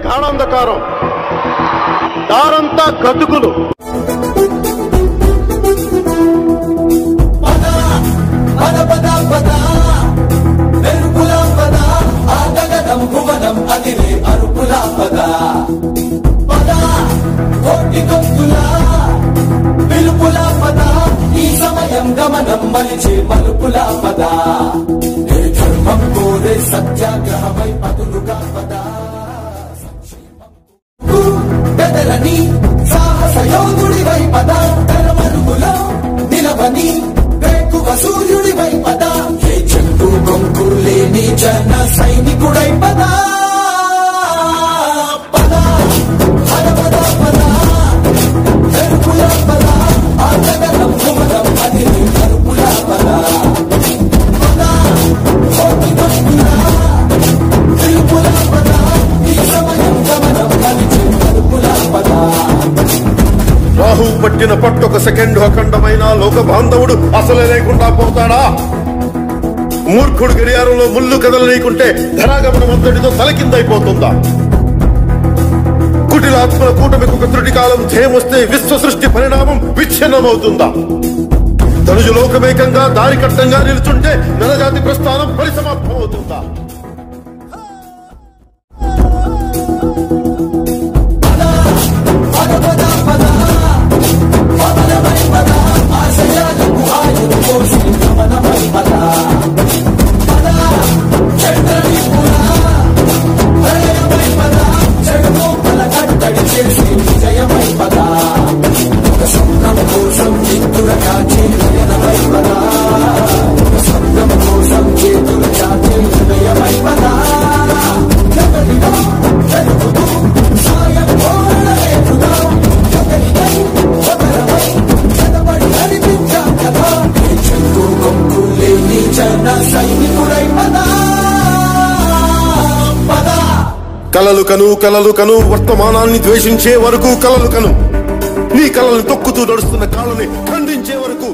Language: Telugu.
గాఢాంధకారం, దారంతా గతుకులు. గమనం మలిచే మలుపులా పద, ధర్మం కోరే సత్యాగ్రహమై పదులుగా పద, బెదలని సాహస యోధుడివై పద, ధర్మరుగులో నిలవని వేకువ సూర్యుడివై పద, ఏ చెట్టు కొంకు లేని జన సైనికుడై పద. రాహు పట్టిన పట్టొక సెకండ్ అఖండమైన లోక బాంధవుడు అసలే లేకుండా పోతాడా? మూర్ఖుడు గడియారంలో ముళ్ళు కదలనీకుంటే ధరాగమనం అంతటితో తలకిందైపోతుందా? కుటిలాత్మల కూటమికి ఒక త్రుటి కాలం ధ్యేయమొస్తే విశ్వ సృష్టి పరిణామం విచ్ఛిన్నమవుతుందా? తనుజు లోకమేకంగా దారి కట్టంగా నిలుచుంటే నరజాతి ప్రస్థానం పరిసమాప్తం అవుతుందా? కలలు కను కలలు కను, వర్తమానాన్ని ద్వేషించే వరకు కలలు కను, నీ కలలను తొక్కుతూ నడుస్తున్న కాళ్ళని ఖండించే వరకు